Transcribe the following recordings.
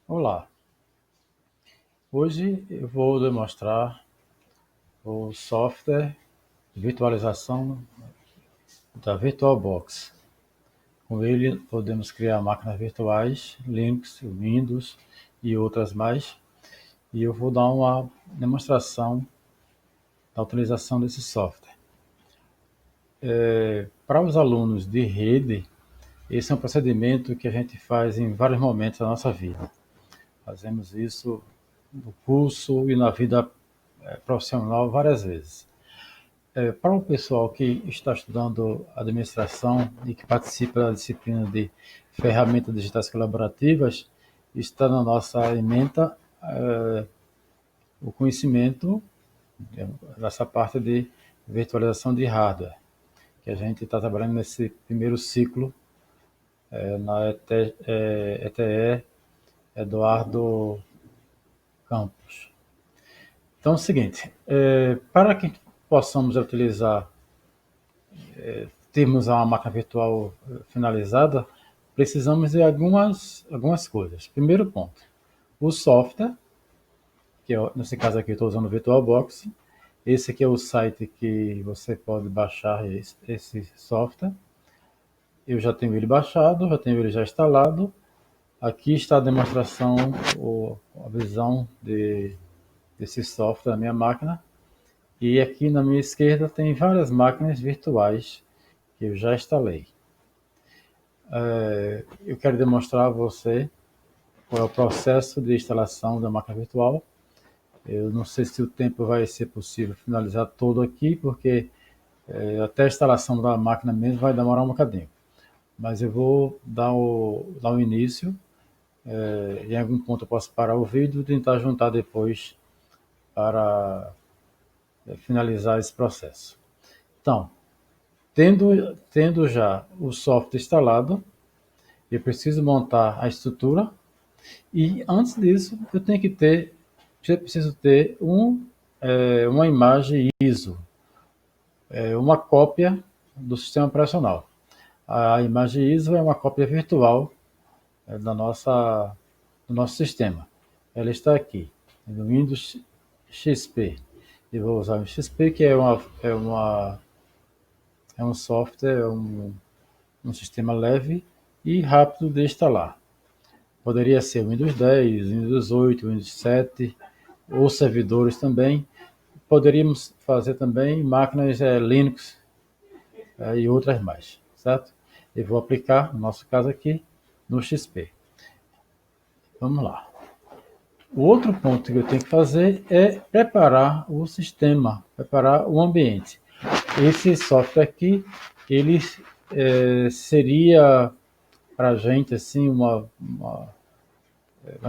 Olá, hoje eu vou demonstrar o software de virtualização da VirtualBox. Com ele podemos criar máquinas virtuais, Linux, Windows e outras mais. E eu vou dar uma demonstração da utilização desse software. Para os alunos de rede, esse é um procedimento que a gente faz em vários momentos da nossa vida. Fazemos isso no curso e na vida profissional várias vezes. Para o pessoal que está estudando administração e que participa da disciplina de ferramentas digitais colaborativas, está na nossa ementa o conhecimento dessa parte de virtualização de hardware, que a gente está trabalhando nesse primeiro ciclo na ETE Eduardo Campos. Então é o seguinte, para que possamos utilizar termos uma máquina virtual finalizada, precisamos de algumas coisas. Primeiro ponto, o software, que nesse caso aqui eu estou usando o VirtualBox. Esse aqui é o site que você pode baixar esse software. Eu já tenho ele baixado, já tenho ele já instalado. Aqui está a demonstração, a visão desse software na minha máquina. E aqui na minha esquerda tem várias máquinas virtuais que eu já instalei. Eu quero demonstrar a você qual é o processo de instalação da máquina virtual. Eu não sei se o tempo vai ser possível finalizar todo aqui, porque até a instalação da máquina mesmo vai demorar um bocadinho. Mas eu vou dar o início. Em algum ponto eu posso parar o vídeo e tentar juntar depois para finalizar esse processo. Então, tendo já o software instalado, eu preciso montar a estrutura e antes disso eu preciso ter uma imagem ISO, uma cópia do sistema operacional. A imagem ISO é uma cópia virtual do nosso sistema. Ela está aqui, no Windows XP. Eu vou usar o XP, que é um software, um sistema leve e rápido de instalar. Poderia ser Windows 10, Windows 8, Windows 7, ou servidores também. Poderíamos fazer também máquinas Linux e outras mais, certo? Eu vou aplicar, no nosso caso aqui, no XP. Vamos lá. O outro ponto que eu tenho que fazer é preparar o sistema, preparar o ambiente. Esse software aqui, ele seria para a gente assim uma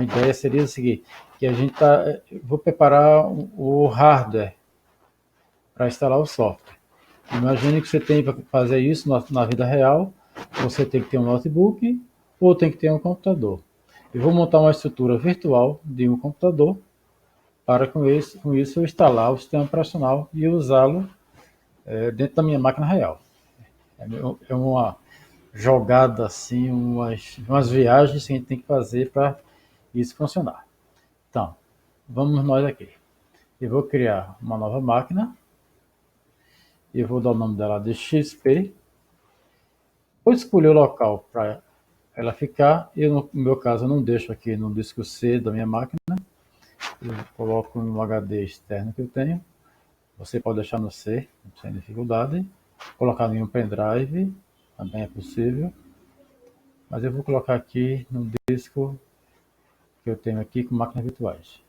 ideia seria o seguinte, que a gente vou preparar o hardware para instalar o software. Imagine que você tem para fazer isso na vida real, você tem que ter um notebook ou tem que ter um computador. Eu vou montar uma estrutura virtual de um computador para com isso eu instalar o sistema operacional e usá-lo dentro da minha máquina real. É uma jogada assim, umas viagens que a gente tem que fazer para isso funcionar. Então, vamos nós aqui. Eu vou criar uma nova máquina. Eu vou dar o nome dela de XP. Vou escolher o local para ela ficar. No meu caso, eu não deixo aqui no disco C da minha máquina. Eu coloco no HD externo que eu tenho. Você pode deixar no C, sem dificuldade. Colocar em um pendrive, também é possível. Mas eu vou colocar aqui no disco que eu tenho aqui com máquinas virtuais.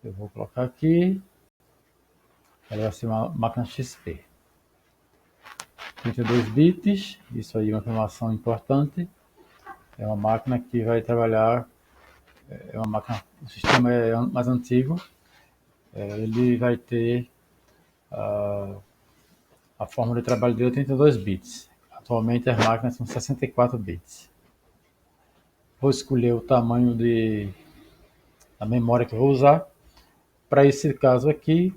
Eu vou colocar aqui. Ela vai ser uma máquina XP. 32 bits, isso aí é uma informação importante. É uma máquina que vai trabalhar, o sistema é mais antigo, ele vai ter a forma de trabalho dele 32 bits. Atualmente as máquinas são 64 bits. Vou escolher o tamanho da memória que eu vou usar. Para esse caso aqui,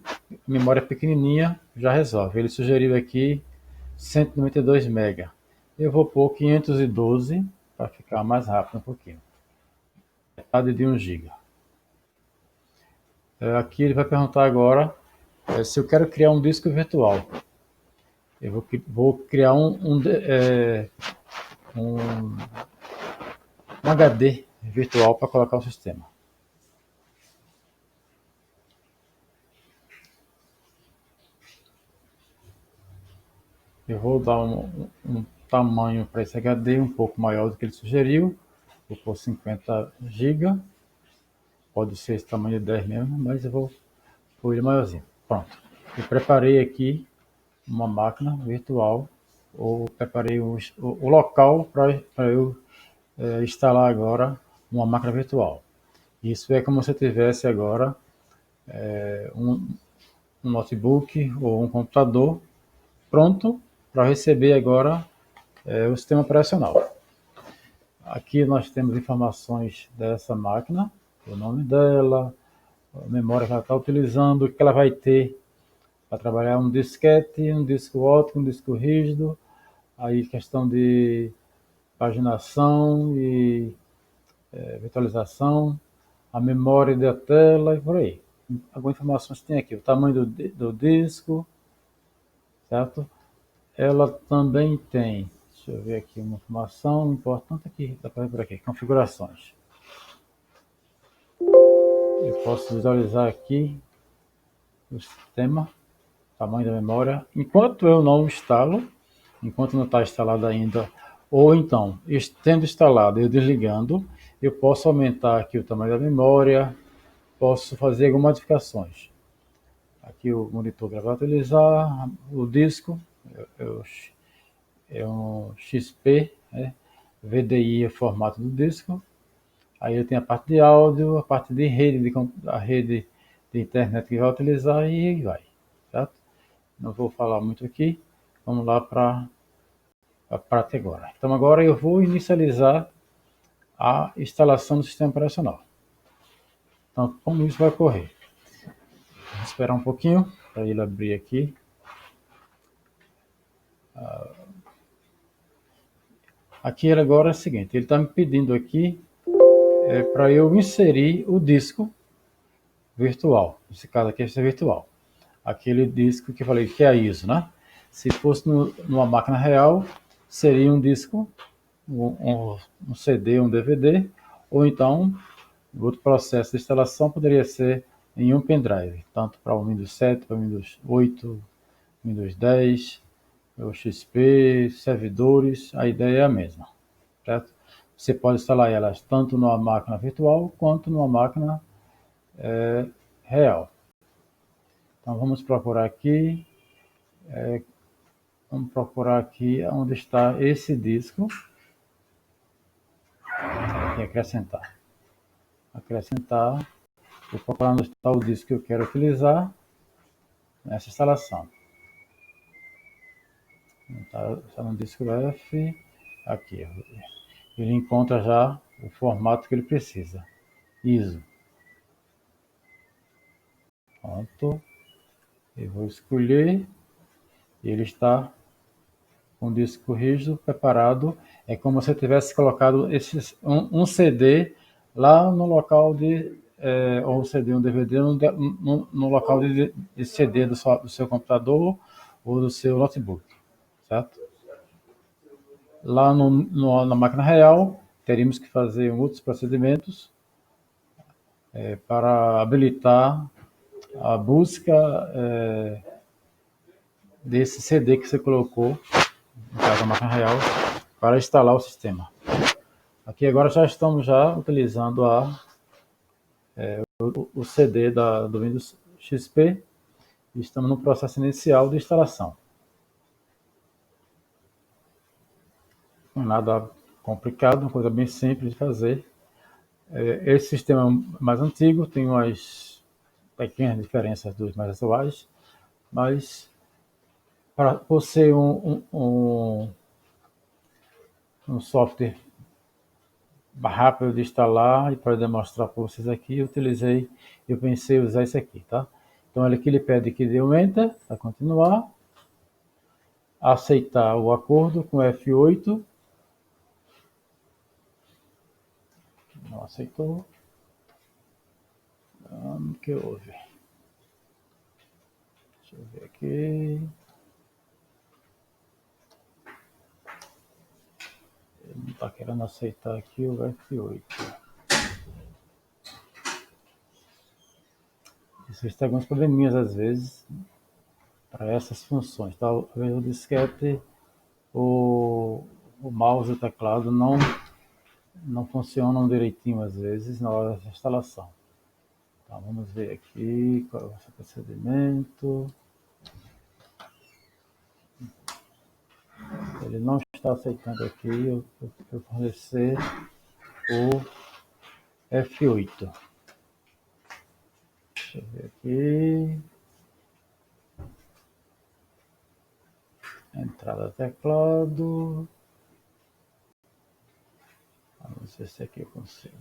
memória pequenininha já resolve. Ele sugeriu aqui 192 MB. Eu vou pôr 512 para ficar mais rápido um pouquinho. de 1 GB. Aqui ele vai perguntar agora se eu quero criar um disco virtual. Eu vou criar um HD virtual para colocar o sistema. Eu vou dar um tamanho para esse HD um pouco maior do que ele sugeriu. Vou pôr 50 GB. Pode ser esse tamanho de 10 mesmo, mas eu vou pôr ele maiorzinho. Pronto. Eu preparei aqui uma máquina virtual, ou preparei o local para eu instalar agora uma máquina virtual. Isso é como se eu tivesse agora um notebook ou um computador pronto para receber agora o sistema operacional. Aqui nós temos informações dessa máquina, o nome dela, a memória que ela está utilizando, o que ela vai ter para trabalhar: um disquete, um disco óptico, um disco rígido, aí questão de paginação e virtualização, a memória da tela e por aí. Algumas informações tem aqui: o tamanho do disco, certo? Ela também tem, deixa eu ver aqui, uma informação importante aqui, dá para ver por aqui, configurações. Eu posso visualizar aqui o sistema, tamanho da memória. Enquanto eu não instalo, enquanto não está instalado ainda, ou então, tendo instalado e desligando, eu posso aumentar aqui o tamanho da memória, posso fazer algumas modificações. Aqui o monitor que vai utilizar, o disco, é um XP, né? VDI é o formato do disco. Aí ele tem a parte de áudio, a parte de rede, a rede de internet que vai utilizar e aí vai, certo? Não vou falar muito aqui, vamos lá para a prática agora. Então agora eu vou inicializar a instalação do sistema operacional. Então, como isso vai ocorrer? Vou esperar um pouquinho para ele abrir aqui. Aqui agora é o seguinte, ele está me pedindo aqui para eu inserir o disco virtual. Nesse caso aqui é virtual. Aquele disco que eu falei que é a ISO, né? Se fosse numa máquina real, seria um disco, um CD, um DVD, ou então outro processo de instalação poderia ser em um pendrive, tanto para o Windows 7, para o Windows 8, Windows 10, o XP, servidores, a ideia é a mesma, certo? Você pode instalar elas tanto numa máquina virtual quanto numa máquina real. Então vamos procurar aqui, onde está esse disco, e acrescentar. Vou procurar onde está o disco que eu quero utilizar nessa instalação. Está no disco F, aqui. Ele encontra já o formato que ele precisa. ISO. Pronto. Eu vou escolher. Ele está com o disco rígido preparado. É como se eu tivesse colocado um CD lá no local ou um CD, um DVD, no local de CD do seu computador ou do seu notebook, certo? Lá na máquina real, teríamos que fazer outros procedimentos para habilitar a busca desse CD que você colocou, no caso da máquina real, para instalar o sistema. Aqui agora já estamos utilizando o CD do Windows XP e estamos no processo inicial de instalação. Não é nada complicado, uma coisa bem simples de fazer. Esse sistema mais antigo tem umas pequenas diferenças dos mais atuais, mas por ser um software rápido de instalar e para demonstrar para vocês aqui, eu pensei em usar esse aqui, tá? Então aqui ele pede que dê um Enter para continuar, aceitar o acordo com F8, não aceitou, O que houve? Deixa eu ver aqui. Ele não está querendo aceitar aqui o F8. Isso tem alguns probleminhas às vezes para essas funções. Talvez o disquete, o mouse e o teclado não funcionam direitinho às vezes na hora da instalação. Então, vamos ver aqui qual é o seu procedimento. Ele não está aceitando aqui eu fornecer o F8. Deixa eu ver aqui. Entrada teclado. Vamos ver se aqui eu consigo.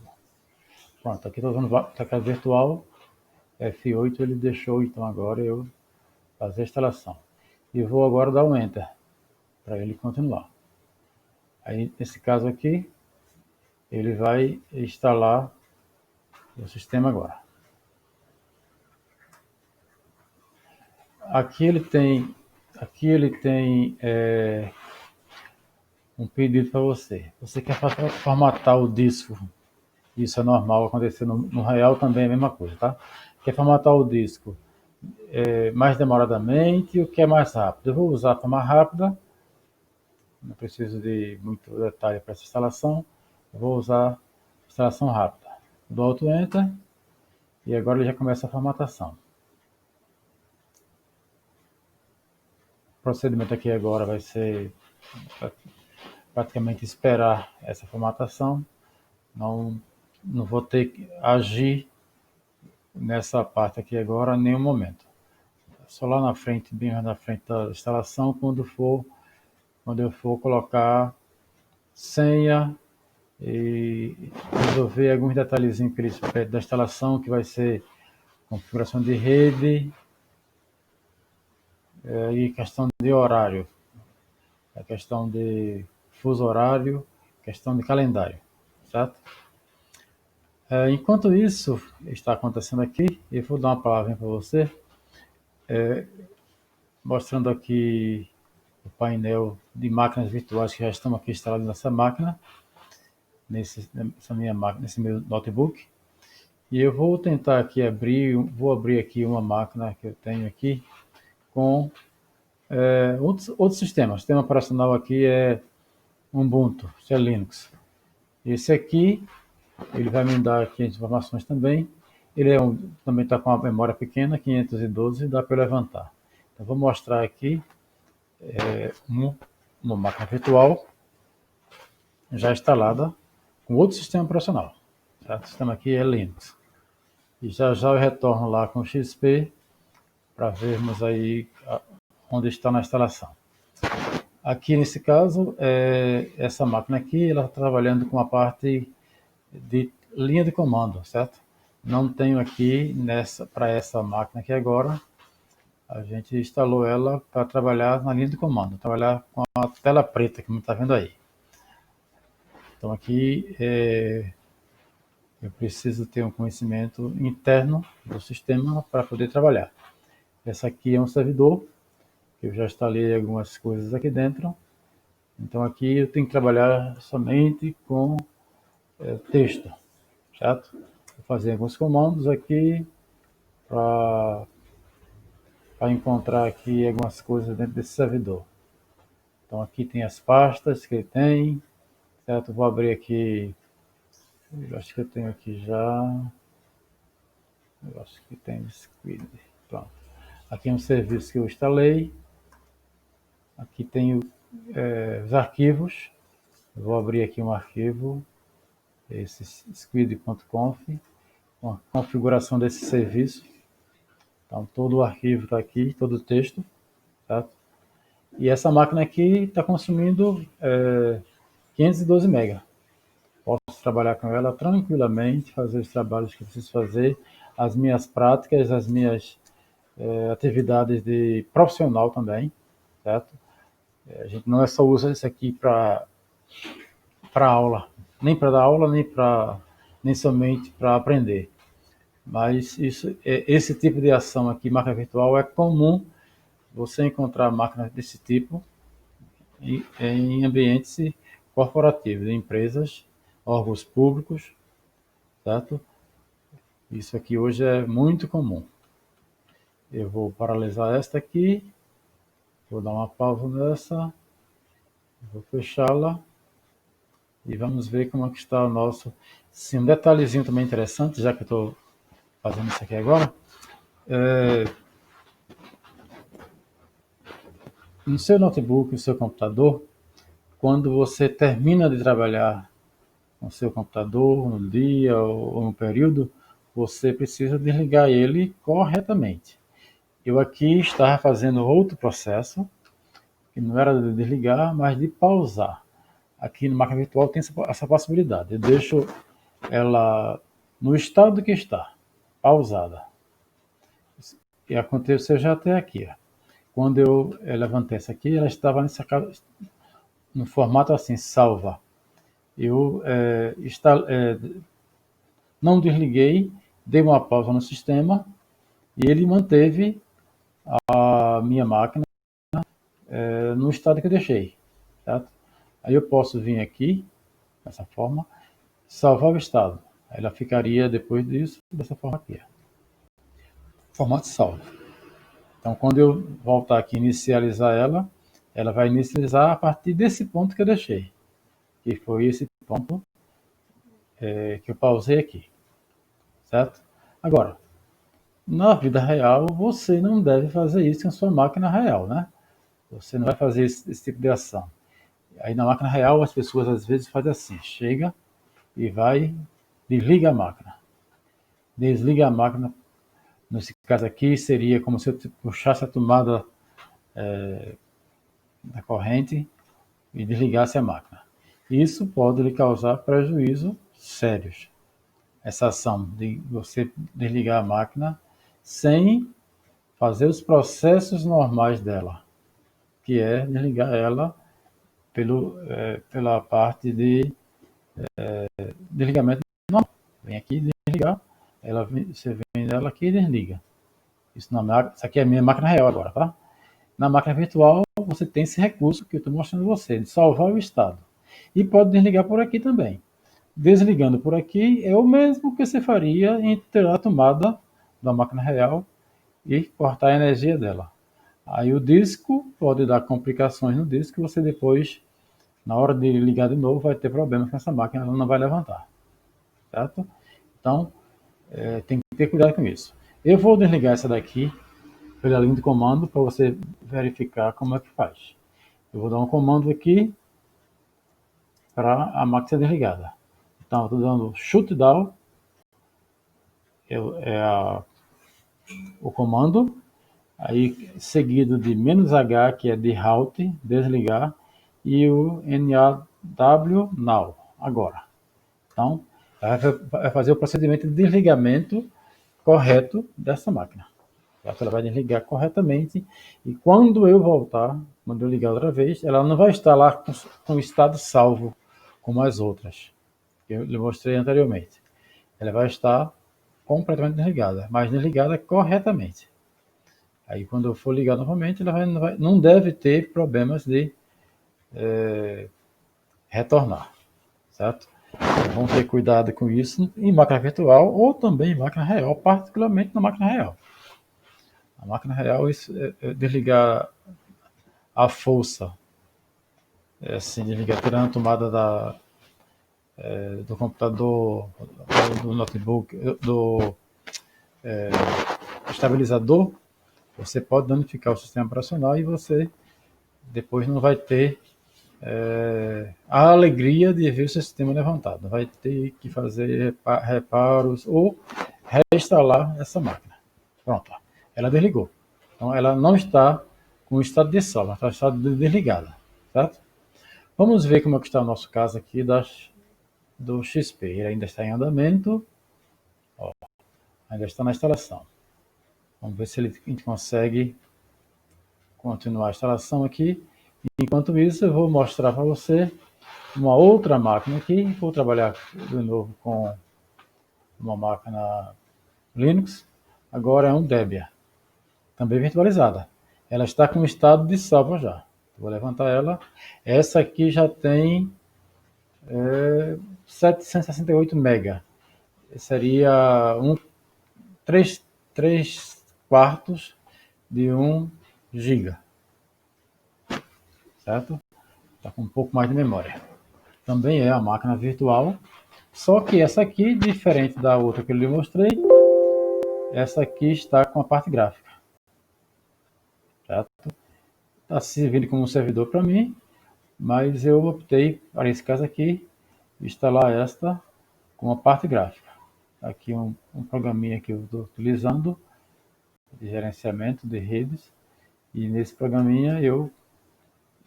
Pronto, aqui estou usando teclado virtual. F8 ele deixou, então agora eu fazer a instalação. E vou agora dar um Enter para ele continuar. Aí, nesse caso aqui, ele vai instalar o sistema agora. Aqui ele tem um pedido para você. Você quer formatar o disco? Isso é normal acontecer no real também é a mesma coisa, tá? Quer formatar o disco mais demoradamente ou quer mais rápido? Eu vou usar a forma rápida. Não preciso de muito detalhe para essa instalação. Eu vou usar instalação rápida. Dou Alt Enter e agora ele já começa a formatação. O procedimento aqui agora vai ser praticamente esperar essa formatação. Não vou ter que agir nessa parte aqui agora em nenhum momento. Só lá na frente, bem mais na frente da instalação, quando eu for colocar senha e resolver alguns detalhezinhos que eles pedem da instalação, que vai ser configuração de rede e questão de horário, a questão de fuso horário, questão de calendário, certo? Enquanto isso está acontecendo aqui, eu vou dar uma palavrinha para você, mostrando aqui o painel de máquinas virtuais que já estão aqui instaladas nessa máquina, nesse meu notebook. E eu vou tentar aqui vou abrir aqui uma máquina que eu tenho aqui com outro sistema. O sistema operacional aqui é Ubuntu, é Linux. Esse aqui, ele vai me dar aqui as informações também. Ele também está com uma memória pequena, 512, dá para levantar. Então, vou mostrar aqui uma máquina virtual já instalada com outro sistema operacional. Certo? O sistema aqui é Linux. E já eu retorno lá com o XP para vermos aí onde está na instalação. Aqui nesse caso, essa máquina aqui, ela está trabalhando com a parte de linha de comando, certo? Não tenho aqui para essa máquina aqui agora, a gente instalou ela para trabalhar na linha de comando, trabalhar com a tela preta que não está vendo aí. Então aqui eu preciso ter um conhecimento interno do sistema para poder trabalhar. Essa aqui é um servidor, eu já instalei algumas coisas aqui dentro. Então aqui eu tenho que trabalhar somente com texto, certo? Vou fazer alguns comandos aqui para encontrar aqui algumas coisas dentro desse servidor. Então aqui tem as pastas que ele tem, certo? Vou abrir aqui, eu acho que eu tenho aqui já, eu acho que tem Squid, pronto. Aqui é um serviço que eu instalei, aqui tenho os arquivos, eu vou abrir aqui um arquivo, esse squid.conf, com a configuração desse serviço. Então todo o arquivo está aqui, todo o texto, certo? E essa máquina aqui está consumindo 512 MB. Posso trabalhar com ela tranquilamente, fazer os trabalhos que eu preciso fazer, as minhas práticas, as minhas atividades de profissional também, certo? A gente não só usa isso aqui para aula, nem para dar aula, nem somente para aprender. Mas esse tipo de ação aqui, máquina virtual, é comum você encontrar máquinas desse tipo em ambientes corporativos, em empresas, órgãos públicos, certo? Isso aqui hoje é muito comum. Eu vou paralisar esta aqui, vou dar uma pausa nessa, vou fechá-la e vamos ver como é que está o nosso... Sim, um detalhezinho também interessante, já que eu estou fazendo isso aqui agora, no seu notebook, no seu computador, quando você termina de trabalhar no seu computador, no dia ou no período, você precisa desligar ele corretamente. Eu aqui estava fazendo outro processo, que não era de desligar, mas de pausar. Aqui no máquina virtual tem essa possibilidade. Eu deixo ela no estado que está, pausada. E aconteceu já até aqui. Ó. Quando eu levantei essa aqui, ela estava no formato assim, salva. Eu não desliguei, dei uma pausa no sistema e ele manteve a minha máquina no estado que eu deixei. Certo? Aí eu posso vir aqui, dessa forma, salvar o estado. Ela ficaria depois disso, dessa forma aqui. Formato salvo. Então, quando eu voltar aqui e inicializar ela, ela vai inicializar a partir desse ponto que eu deixei. Que foi esse ponto que eu pausei aqui. Certo? Agora, na vida real, você não deve fazer isso em sua máquina real, né? Você não vai fazer esse tipo de ação. Aí na máquina real, as pessoas às vezes fazem assim, chega e vai, desliga a máquina. Desliga a máquina. Nesse caso aqui, seria como se eu puxasse a tomada da corrente e desligasse a máquina. Isso pode lhe causar prejuízos sérios. Essa ação de você desligar a máquina sem fazer os processos normais dela, que é desligar ela pela parte de desligamento normal. Vem aqui desligar, você vem nela aqui e desliga. Isso aqui é a minha máquina real agora, tá? Na máquina virtual, você tem esse recurso que eu estou mostrando a você, de salvar o estado. E pode desligar por aqui também. Desligando por aqui é o mesmo que você faria em ter a tomada da máquina real e cortar a energia dela. Aí o disco pode dar complicações no disco e você depois, na hora de ligar de novo, vai ter problemas com essa máquina, ela não vai levantar. Certo? Então, tem que ter cuidado com isso. Eu vou desligar essa daqui pela linha de comando para você verificar como é que faz. Eu vou dar um comando aqui para a máquina ser desligada. Então, estou dando shutdown, o comando, aí seguido de "-h", que é de halt, desligar, e o "-now", now, agora. Então, vai fazer o procedimento de desligamento correto dessa máquina. Ela vai desligar corretamente e quando eu voltar, quando eu ligar outra vez, ela não vai estar lá com o estado salvo como as outras que eu lhe mostrei anteriormente. Ela vai estar completamente desligada, mas desligada corretamente. Aí quando eu for ligar novamente, ela não deve ter problemas de retornar, certo? Então, vamos ter cuidado com isso em máquina virtual ou também em máquina real, particularmente na máquina real. A máquina real, desligar a força, assim, desligar, tirando a tomada do computador, do notebook, do estabilizador, você pode danificar o sistema operacional e você depois não vai ter a alegria de ver o seu sistema levantado. Vai ter que fazer reparos ou reinstalar essa máquina. Pronto, ela desligou. Então ela não está com o estado de salva, ela está desligada, certo? Vamos ver como é que está o nosso caso aqui do XP. Ele ainda está em andamento, ó, ainda está na instalação. Vamos ver se a gente consegue continuar a instalação aqui. Enquanto isso, eu vou mostrar para você uma outra máquina aqui. Vou trabalhar de novo com uma máquina Linux, agora é um Debian, também virtualizada. Ela está com estado de salvo já. Vou levantar ela. Essa aqui já tem 768 MB. Seria 3 quartos de 1 GB, certo? Está com um pouco mais de memória. Também é a máquina virtual, só que essa aqui, diferente da outra que eu lhe mostrei, essa aqui está com a parte gráfica, certo? Está servindo como um servidor para mim, mas eu optei, para esse caso aqui, instalar esta com a parte gráfica. Aqui um programinha que eu estou utilizando de gerenciamento de redes, e nesse programinha eu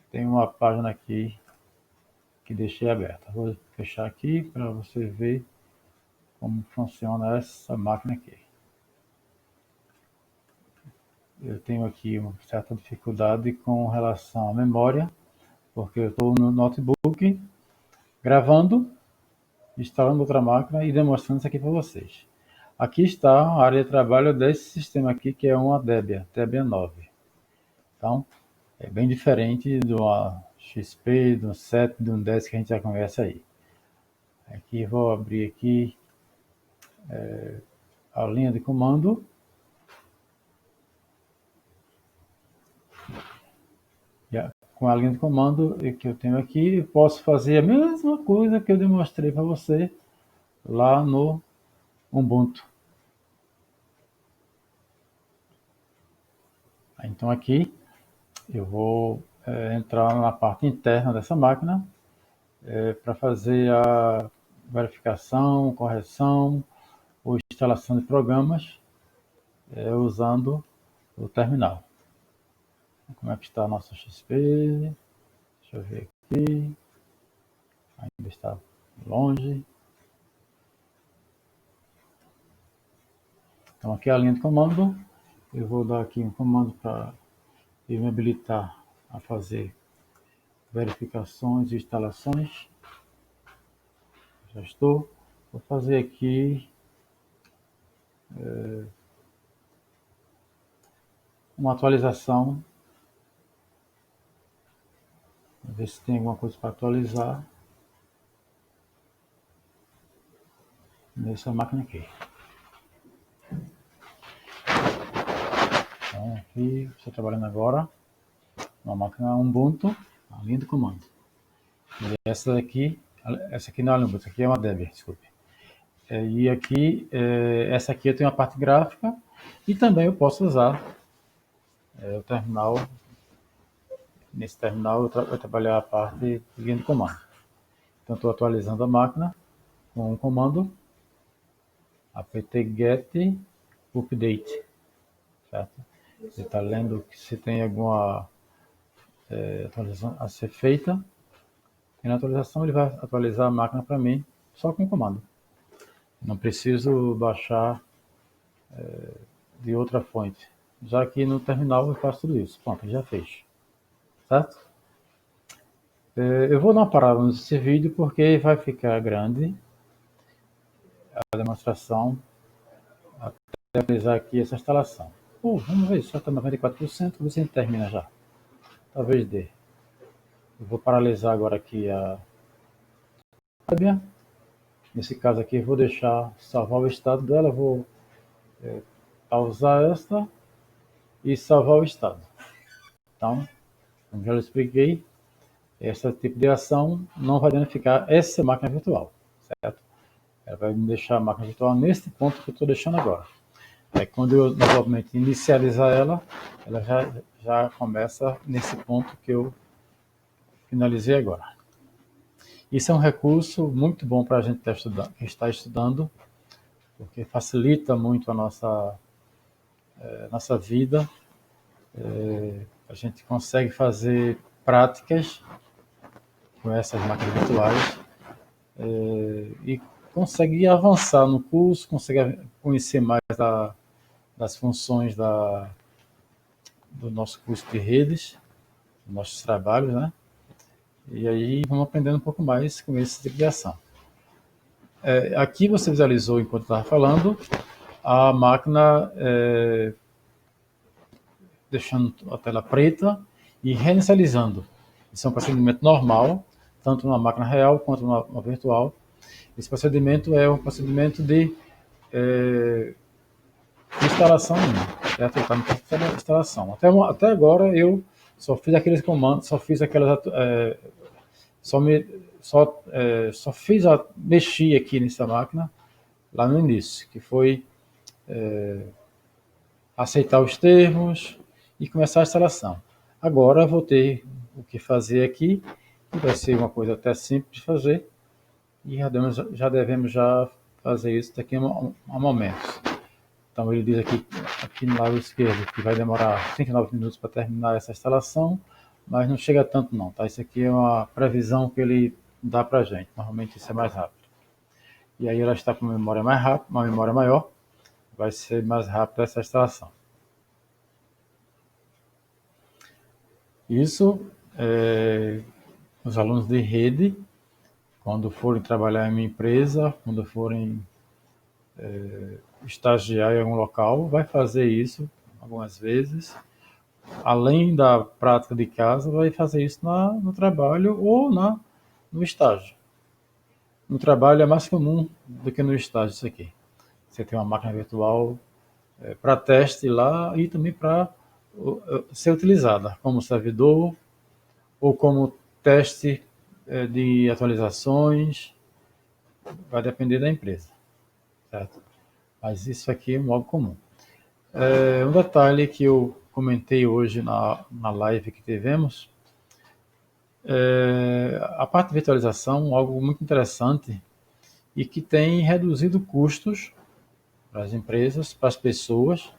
tenho uma página aqui que deixei aberta. Vou fechar aqui para você ver como funciona essa máquina aqui. Eu tenho aqui uma certa dificuldade com relação à memória, porque eu estou no notebook gravando, instalando outra máquina e demonstrando isso aqui para vocês. Aqui está a área de trabalho desse sistema aqui, que é uma Debian 9. Então, é bem diferente de uma XP, de um 7, de um 10 que a gente já conhece aí. Aqui vou abrir aqui a linha de comando. Com a linha de comando que eu tenho aqui, eu posso fazer a mesma coisa que eu demonstrei para você lá no Ubuntu. Então aqui eu vou entrar na parte interna dessa máquina para fazer a verificação, correção ou instalação de programas usando o terminal. Como é que está a nossa XP? Deixa eu ver aqui. Ainda está longe. Então aqui é a linha de comando. Eu vou dar aqui um comando para me habilitar a fazer verificações e instalações. Já estou. Vou fazer aqui uma atualização. Vou ver se tem alguma coisa para atualizar nessa máquina aqui. Então aqui estou trabalhando agora uma máquina Ubuntu, a linha de comando. E essa aqui não é Ubuntu, essa aqui é uma Debian, desculpe. E aqui, essa aqui eu tenho a parte gráfica e também eu posso usar o terminal. Nesse terminal eu vou trabalhar a parte de linha de comando. Então estou atualizando a máquina com um comando apt-get update, certo? Ele está lendo se tem alguma atualização a ser feita. E na atualização ele vai atualizar a máquina para mim só com o comando. Não preciso baixar de outra fonte. Já que no terminal eu faço tudo isso. Pronto, ele já fez. Certo? Eu vou dar uma parada nesse vídeo porque vai ficar grande a demonstração até realizar aqui essa instalação. Vamos ver, só está 94%, ver se a gente termina já. Talvez dê. Eu vou paralisar agora aqui a Debian. Nesse caso aqui eu vou deixar salvar o estado dela, vou pausar esta e salvar o estado. Então, como já expliquei, esse tipo de ação não vai danificar essa máquina virtual, certo? Ela vai me deixar a máquina virtual nesse ponto que eu estou deixando agora. Quando eu novamente inicializar ela, ela já começa nesse ponto que eu finalizei agora. Isso é um recurso muito bom para a gente que está estudando, porque facilita muito a nossa vida. A gente consegue fazer práticas com essas máquinas virtuais e consegue avançar no curso, consegue conhecer mais das funções do nosso curso de redes, dos nossos trabalhos, né? E aí vamos aprendendo um pouco mais com esse tipo de ação. Aqui você visualizou, enquanto estava falando, a máquina deixando a tela preta e reinicializando. Isso é um procedimento normal, tanto na máquina real quanto na virtual. Esse procedimento é um procedimento de instalação, certo? Está no processo de instalação. Até agora eu só fiz aqueles comandos, só fiz aquelas, só fiz mexi aqui nessa máquina lá no início, que foi aceitar os termos e começar a instalação. Agora eu vou ter o que fazer aqui, que vai ser uma coisa até simples de fazer, e já devemos fazer isso daqui a momentos. Então ele diz aqui no lado esquerdo que vai demorar 39 minutos para terminar essa instalação, mas não chega tanto não, tá? Isso aqui é uma previsão que ele dá para a gente, normalmente isso é mais rápido. E aí ela está com uma memória mais rápida, uma memória maior, vai ser mais rápida essa instalação. Isso, os alunos de rede, quando forem trabalhar em uma empresa, quando forem estagiar em algum local, vai fazer isso algumas vezes. Além da prática de casa, vai fazer isso no trabalho ou no estágio. No trabalho é mais comum do que no estágio isso aqui. Você tem uma máquina virtual para teste lá e também para ser utilizada como servidor ou como teste de atualizações, vai depender da empresa, certo? Mas isso aqui é um algo comum. Um detalhe que eu comentei hoje na live que tivemos, a parte de virtualização, algo muito interessante e que tem reduzido custos para as empresas, para as pessoas.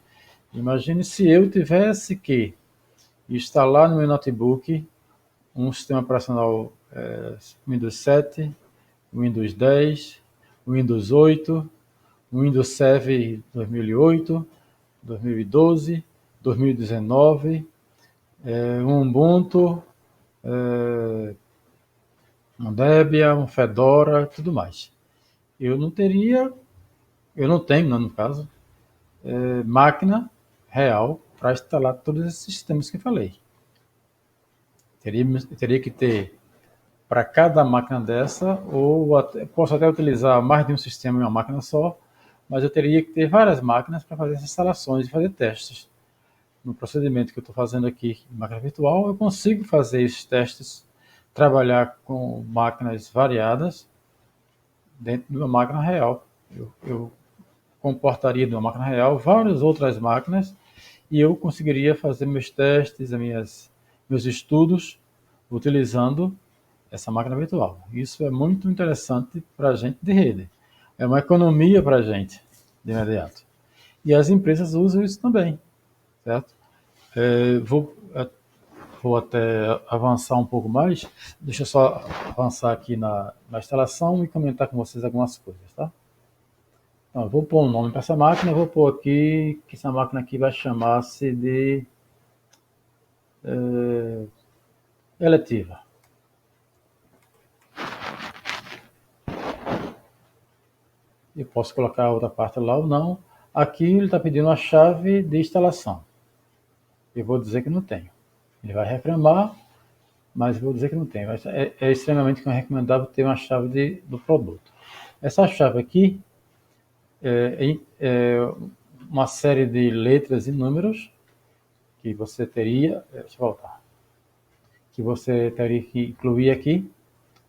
Imagine se eu tivesse que instalar no meu notebook um sistema operacional Windows 7, Windows 10, Windows 8, Windows Server 2008, 2012, 2019, um Ubuntu, um Debian, um Fedora, tudo mais. Eu não tenho, no caso, máquina real para instalar todos esses sistemas que falei. Teria que ter para cada máquina dessa, ou posso até utilizar mais de um sistema em uma máquina só, mas eu teria que ter várias máquinas para fazer essas instalações e fazer testes. No procedimento que eu estou fazendo aqui em máquina virtual, eu consigo fazer esses testes, trabalhar com máquinas variadas dentro de uma máquina real. Eu comportaria de uma máquina real várias outras máquinas e eu conseguiria fazer meus testes, meus estudos utilizando essa máquina virtual. Isso é muito interessante para a gente de rede. É uma economia para a gente de imediato. E as empresas usam isso também, certo? Vou até avançar um pouco mais. Deixa eu só avançar aqui na instalação e comentar com vocês algumas coisas, tá? Então, eu vou pôr um nome para essa máquina, eu vou pôr aqui que essa máquina aqui vai chamar-se de eletiva. Eu posso colocar outra parte lá ou não. Aqui ele está pedindo a chave de instalação. Eu vou dizer que não tenho. Ele vai reclamar, mas eu vou dizer que não tenho. É extremamente recomendável ter uma chave do produto. Essa chave aqui é uma série de letras e números que você teria. Deixa eu voltar. Que você teria que incluir aqui.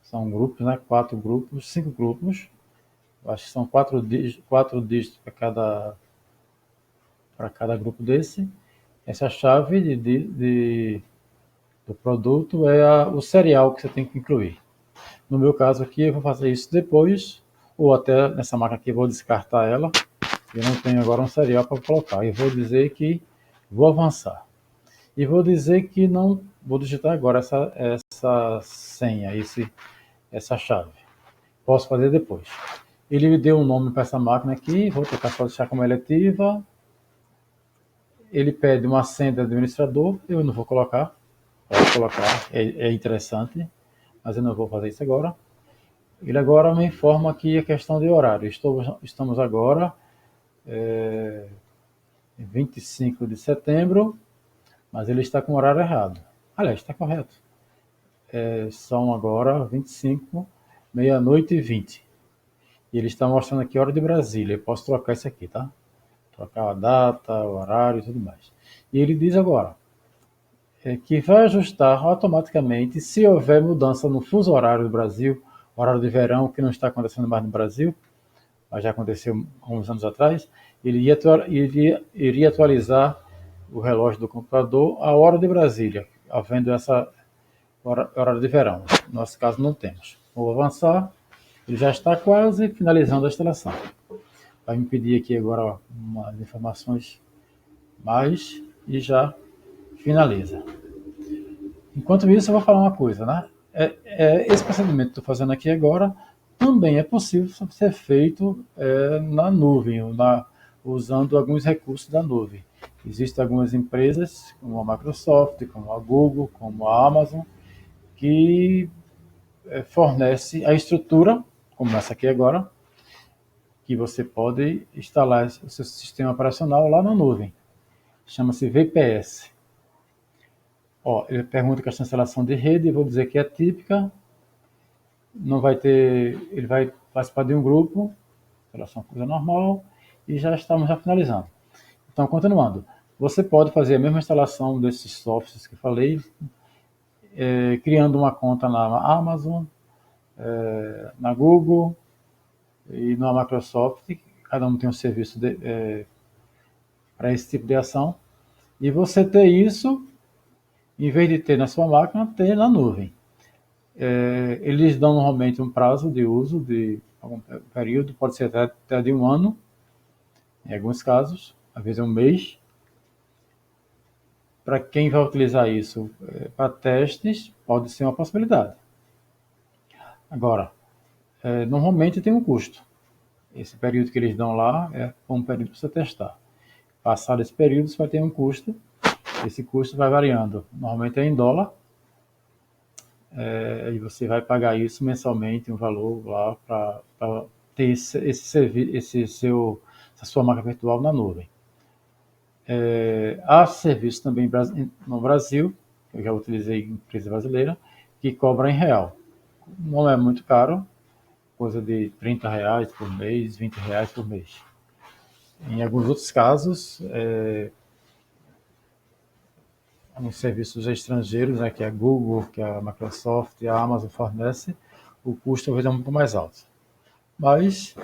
São grupos, né? 4 grupos, 5 grupos. Eu acho que são 4 dígitos para cada grupo desse. Essa chave do produto é o serial que você tem que incluir. No meu caso aqui, eu vou fazer isso depois, ou até nessa máquina aqui eu vou descartar ela. Eu não tenho agora um serial para colocar. Eu vou dizer que vou avançar. E vou dizer que não vou digitar agora essa senha, essa chave. Posso fazer depois. Ele me deu um nome para essa máquina aqui, vou tocar só deixar como eletiva. Ele pede uma senha de administrador, eu não vou colocar. Pode colocar, é interessante, mas eu não vou fazer isso agora. Ele agora me informa aqui a questão de horário. Estamos agora em 25 de setembro, mas ele está com o horário errado. Aliás, está correto. São agora 25, meia-noite e 20. E ele está mostrando aqui a hora de Brasília. Eu posso trocar isso aqui, tá? Trocar a data, o horário e tudo mais. E ele diz agora que vai ajustar automaticamente se houver mudança no fuso horário do Brasil, horário de verão, que não está acontecendo mais no Brasil, mas já aconteceu há uns anos atrás. Ele iria atualizar o relógio do computador à hora de Brasília, havendo essa horário de verão. No nosso caso, não temos. Vou avançar. Ele já está quase finalizando a instalação. Vai me pedir aqui agora umas informações mais e já finaliza. Enquanto isso, eu vou falar uma coisa, né? Esse procedimento que estou fazendo aqui agora também é possível ser feito na nuvem, usando alguns recursos da nuvem. Existem algumas empresas, como a Microsoft, como a Google, como a Amazon, que fornece a estrutura, como essa aqui agora, que você pode instalar o seu sistema operacional lá na nuvem. Chama-se VPS. Ele pergunta que a instalação de rede, eu vou dizer que é típica. Não vai ter, ele vai participar de um grupo, instalação coisa normal, e já estamos finalizando. Então, continuando. Você pode fazer a mesma instalação desses softwares que falei, criando uma conta na Amazon, na Google e na Microsoft. Cada um tem um serviço para esse tipo de ação. E você ter isso, em vez de ter na sua máquina, ter na nuvem. Eles dão normalmente um prazo de uso de algum período, pode ser até de um ano, em alguns casos, às vezes um mês. Para quem vai utilizar isso para testes, pode ser uma possibilidade. Agora, normalmente tem um custo. Esse período que eles dão lá é um período para você testar. Passado esse período, você vai ter um custo. Esse custo vai variando. Normalmente é em dólar. E você vai pagar isso mensalmente, um valor lá para ter essa sua máquina virtual na nuvem. Há serviços também no Brasil, eu já utilizei em empresa brasileira, que cobra em real. Não é muito caro, coisa de R$ 30 por mês, R$ 20 por mês. Em alguns outros casos, uns serviços estrangeiros, né, que a Google, que a Microsoft e a Amazon fornecem, o custo talvez é um pouco mais alto. Mas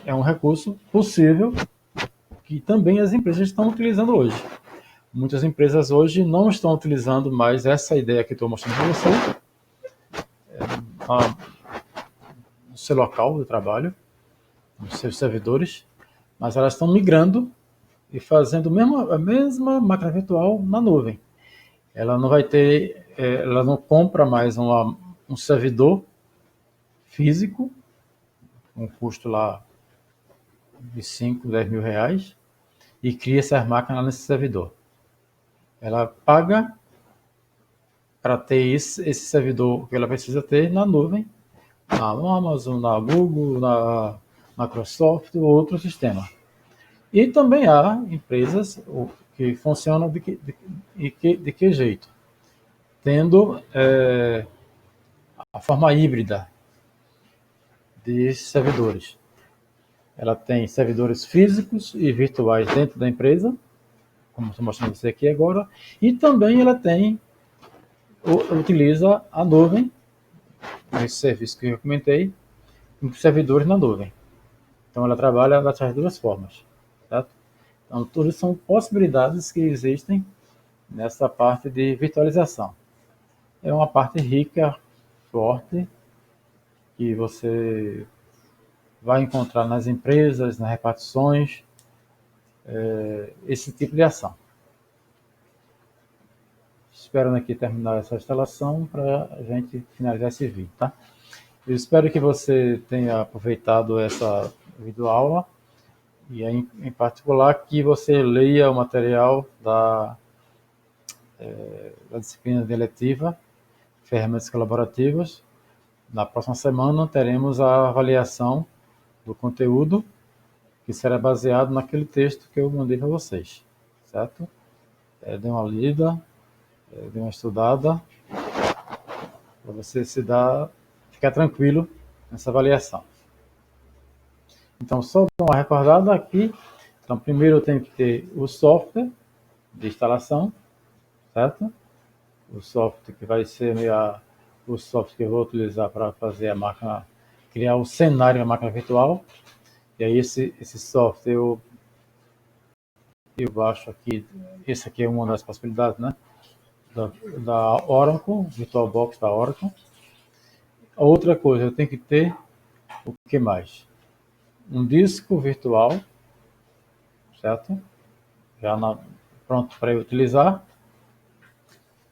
é um recurso possível que também as empresas estão utilizando hoje. Muitas empresas hoje não estão utilizando mais essa ideia que estou mostrando para você no seu local de trabalho, nos seus servidores, mas elas estão migrando e fazendo a mesma máquina virtual na nuvem. Ela não vai ter, ela não compra mais um servidor físico, um custo lá de 5, 10 mil reais, e cria essa máquina nesse servidor. Ela paga para ter esse servidor que ela precisa ter na nuvem, na Amazon, na Google, na Microsoft ou outro sistema. E também há empresas que funcionam de que jeito? Tendo a forma híbrida de servidores. Ela tem servidores físicos e virtuais dentro da empresa, como estou mostrando você aqui agora, e também ela utiliza a nuvem, esse serviço que eu comentei, com servidores na nuvem. Então ela trabalha dessas duas formas. Certo? Então todas são possibilidades que existem nessa parte de virtualização. É uma parte rica, forte, que você vai encontrar nas empresas, nas repartições, esse tipo de ação. Esperando aqui terminar essa instalação para a gente finalizar esse vídeo, tá? Eu espero que você tenha aproveitado essa videoaula e em particular que você leia o material da disciplina de eletiva, ferramentas colaborativas. Na próxima semana teremos a avaliação do conteúdo que será baseado naquele texto que eu mandei para vocês, certo? Dê uma lida, dê uma estudada, para você ficar tranquilo nessa avaliação. Então, só dar uma recordada aqui. Então, primeiro eu tenho que ter o software de instalação, certo? O software que vai ser o software que eu vou utilizar para fazer a máquina, criar o cenário da máquina virtual. E aí esse software eu baixo aqui, esse aqui é uma das possibilidades, né? Da Oracle, VirtualBox da Oracle. A outra coisa, eu tenho que ter o que mais? Um disco virtual, certo? Pronto para eu utilizar.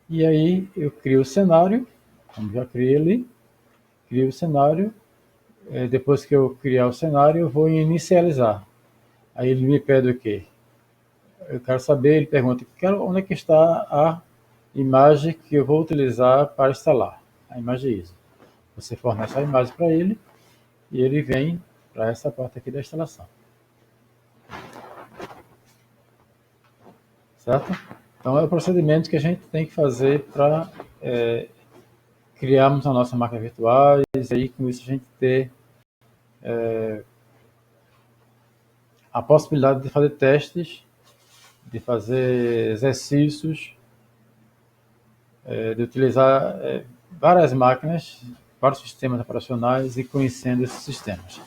E aí eu crio o cenário, como já criei ali, crio o cenário. Depois que eu criar o cenário, eu vou inicializar. Aí ele me pede o quê? Eu quero saber, ele pergunta, onde é que está a imagem que eu vou utilizar para instalar, a imagem ISO. Você fornece a imagem para ele e ele vem para essa parte aqui da instalação. Certo? Então é o procedimento que a gente tem que fazer para criarmos a nossa máquina virtual e aí com isso a gente ter a possibilidade de fazer testes, de fazer exercícios, de utilizar várias máquinas, vários sistemas operacionais e conhecendo esses sistemas.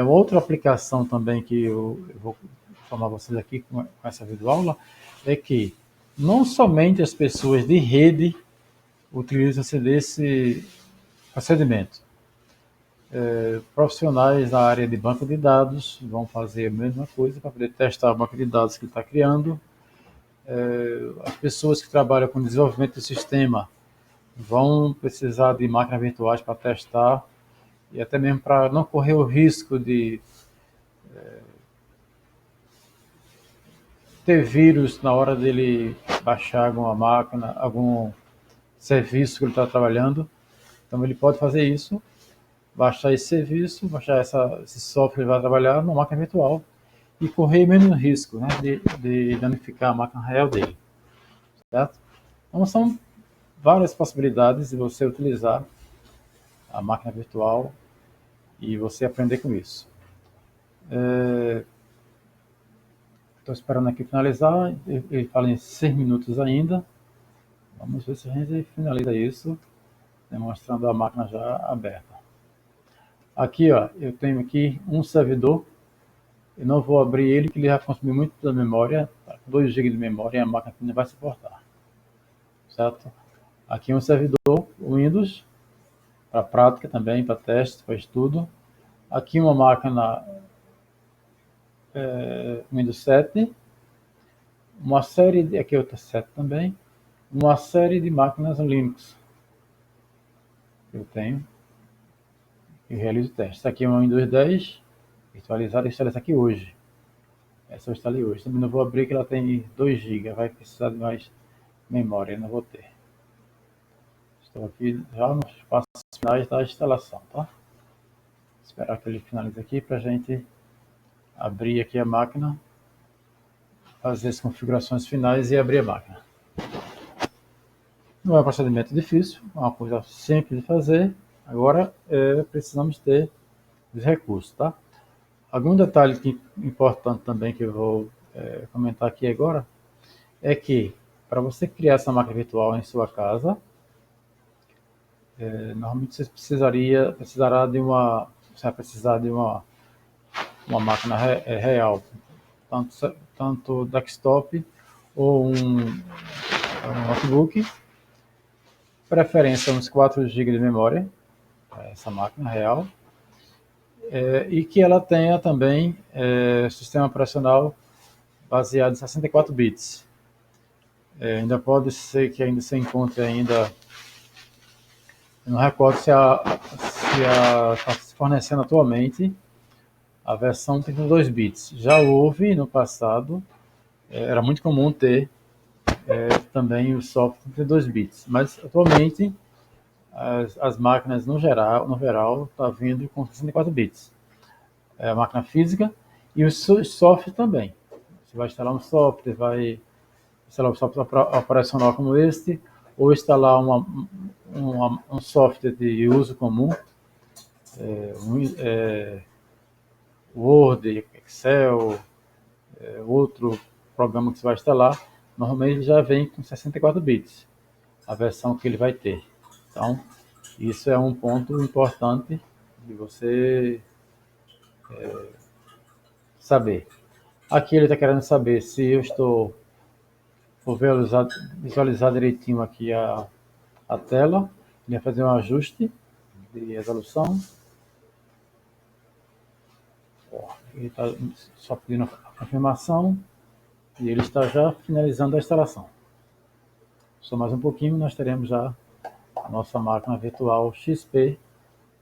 Outra aplicação também que eu vou informar vocês aqui com essa videoaula é que não somente as pessoas de rede utilizam-se desse procedimento. Profissionais da área de banco de dados vão fazer a mesma coisa para poder testar a banca de dados que ele está criando. As pessoas que trabalham com desenvolvimento do sistema vão precisar de máquinas virtuais para testar e até mesmo para não correr o risco de ter vírus na hora dele baixar alguma máquina, algum serviço que ele está trabalhando. Então ele pode fazer isso, baixar esse serviço, baixar esse software que ele vai trabalhar numa máquina virtual e correr menos risco, né, de danificar a máquina real dele. Certo? Então são várias possibilidades de você utilizar a máquina virtual e você aprender com isso. Estou esperando aqui finalizar, ele fala em 6 minutos ainda. Vamos ver se a gente finaliza isso, demonstrando a máquina já aberta. Aqui, ó, eu tenho aqui um servidor, eu não vou abrir ele, que ele vai consumir muito da memória, 2 GB de memória, e a máquina não vai suportar. Certo? Aqui um servidor Windows, para prática também, para teste, para estudo. Aqui uma máquina Windows 7, uma série de, aqui outra 7 também, uma série de máquinas Linux que eu tenho e realizo testes. Aqui é uma Windows 10 virtualizada, eu instalei essa aqui hoje. Essa eu instalei hoje. Também não vou abrir que ela tem 2 GB, vai precisar de mais memória, não vou ter. Estou aqui já nos passos finais da instalação, tá? Esperar que ele finalize aqui para a gente abrir aqui a máquina, fazer as configurações finais e abrir a máquina. Não é um procedimento difícil, é uma coisa simples de fazer. Agora precisamos ter os recursos, tá? Algum detalhe importante também que eu vou comentar aqui agora é que para você criar essa máquina virtual em sua casa, normalmente você vai precisar de uma máquina real, tanto desktop ou um notebook, preferência uns 4 GB de memória, essa máquina real, e que ela tenha também sistema operacional baseado em 64 bits. Ainda pode ser que ainda se encontre ainda, eu não recordo se está se fornecendo atualmente a versão 32 bits. Já houve no passado, era muito comum ter também o software 32 bits, mas atualmente as máquinas no geral está vindo com 64 bits. É a máquina física E o software também. Você vai instalar um software, vai instalar um software operacional como este, ou instalar um software de uso comum, Word, Excel, outro programa que você vai instalar. Normalmente ele já vem com 64 bits, a versão que ele vai ter. Então, isso é um ponto importante de você saber. Aqui ele está querendo saber se eu estou, vou visualizar direitinho aqui a tela. Ele vai fazer um ajuste de resolução. Ele está só pedindo a confirmação e ele está já finalizando a instalação. Só mais um pouquinho nós teremos já a nossa máquina virtual XP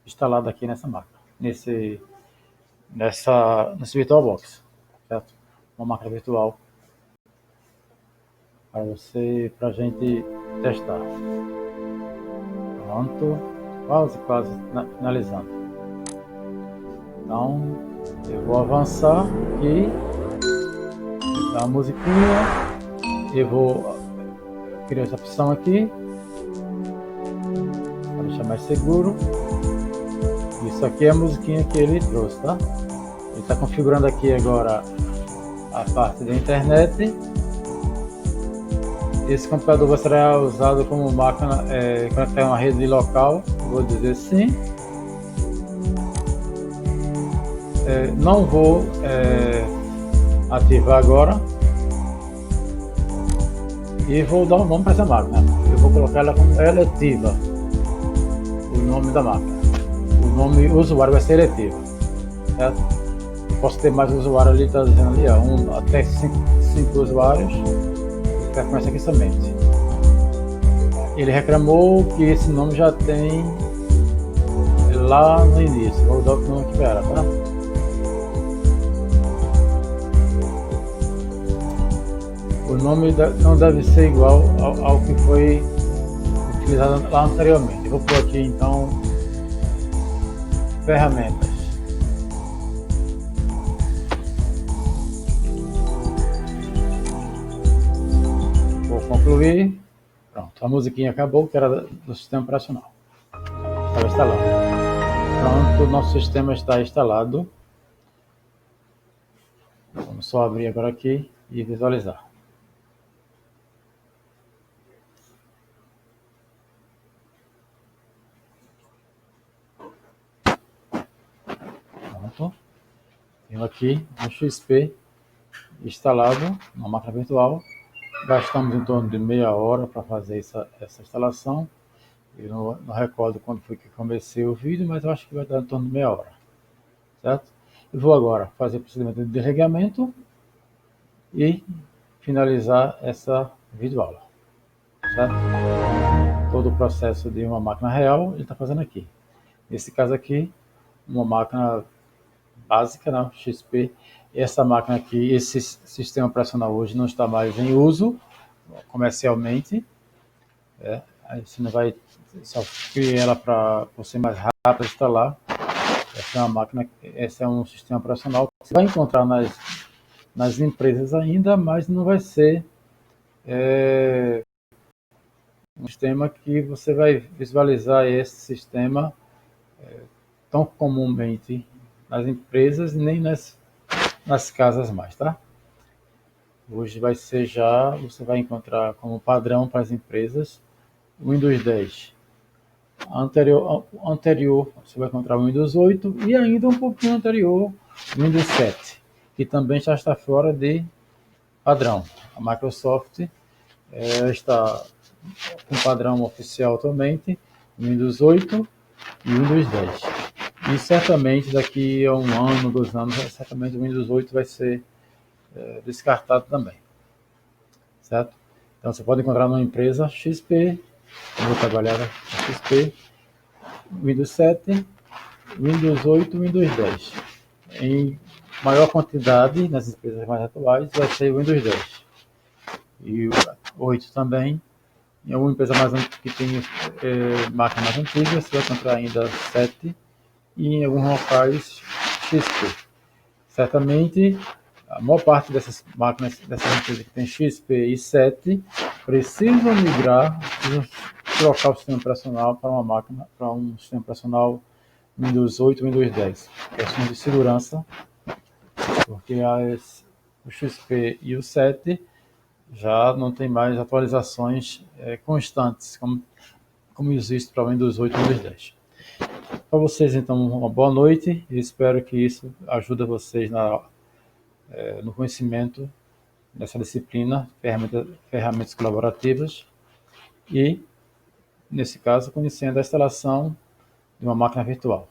instalada aqui nessa máquina, nesse VirtualBox, certo? Uma máquina virtual para a gente testar. Pronto, quase finalizando. Então, eu vou avançar aqui, dar uma musiquinha, eu vou criar essa opção aqui, para deixar mais seguro. Isso aqui é a musiquinha que ele trouxe, tá? Ele está configurando aqui agora a parte da internet. Esse computador vai ser usado como máquina conectar uma rede local, vou dizer sim. Não vou ativar agora e vou dar um nome para essa máquina. Eu vou colocar ela como eletiva, o nome da máquina. O nome usuário vai ser eletiva, certo? Posso ter mais usuários ali, está dizendo ali, até 5 usuários. Ficar com essa aqui somente. Ele reclamou que esse nome já tem lá no início. Vou dar o nome aqui para ela, tá? O nome não deve ser igual ao que foi utilizado lá anteriormente. Eu vou pôr aqui então ferramentas. Vou concluir. Pronto, a musiquinha acabou, que era do sistema operacional. Estava instalado. Pronto, nosso sistema está instalado. Vamos só abrir agora aqui e visualizar. Pronto. Tenho aqui um XP instalado na máquina virtual. Gastamos em torno de meia hora para fazer essa instalação. Eu não recordo quando foi que comecei o vídeo, mas eu acho que vai dar em torno de meia hora, certo? Eu vou agora fazer o procedimento de desligamento e finalizar essa videoaula, certo? Todo o processo de uma máquina real ele está fazendo aqui. Nesse caso aqui, uma máquina básica, né, XP. Essa máquina aqui, esse sistema operacional hoje não está mais em uso comercialmente. Aí você não vai só criar ela para ser mais rápido instalar. Essa é uma máquina, esse é um sistema operacional que você vai encontrar nas empresas ainda, mas não vai ser um sistema que você vai visualizar esse sistema tão comumente nas empresas nem nas casas mais, tá? Hoje vai ser você vai encontrar como padrão para as empresas o Windows 10. Anterior, você vai encontrar o Windows 8 e ainda um pouquinho anterior, o Windows 7, que também já está fora de padrão. A Microsoft está com padrão oficial atualmente, Windows 8 e Windows 10. E certamente daqui a 1 ano, 2 anos, certamente o Windows 8 vai ser descartado também, certo? Então você pode encontrar numa empresa XP, eu vou trabalhar na XP, Windows 7, Windows 8 e Windows 10. Em maior quantidade, nas empresas mais atuais, vai ser o Windows 10. E o 8 também. Em alguma empresa que tem máquina mais antiga, você vai encontrar ainda 7 e em alguns locais XP. Certamente, a maior parte dessas máquinas, dessas empresas que tem XP e 7, precisam migrar, precisam trocar o sistema operacional para uma máquina, para um sistema operacional Windows 8, Windows 10. Questões de segurança, porque o XP e o 7 já não tem mais atualizações constantes, como existe para o Windows 8 e Windows 10. Para vocês, então, uma boa noite e espero que isso ajude vocês no conhecimento dessa disciplina, ferramentas colaborativas e, nesse caso, conhecendo a instalação de uma máquina virtual.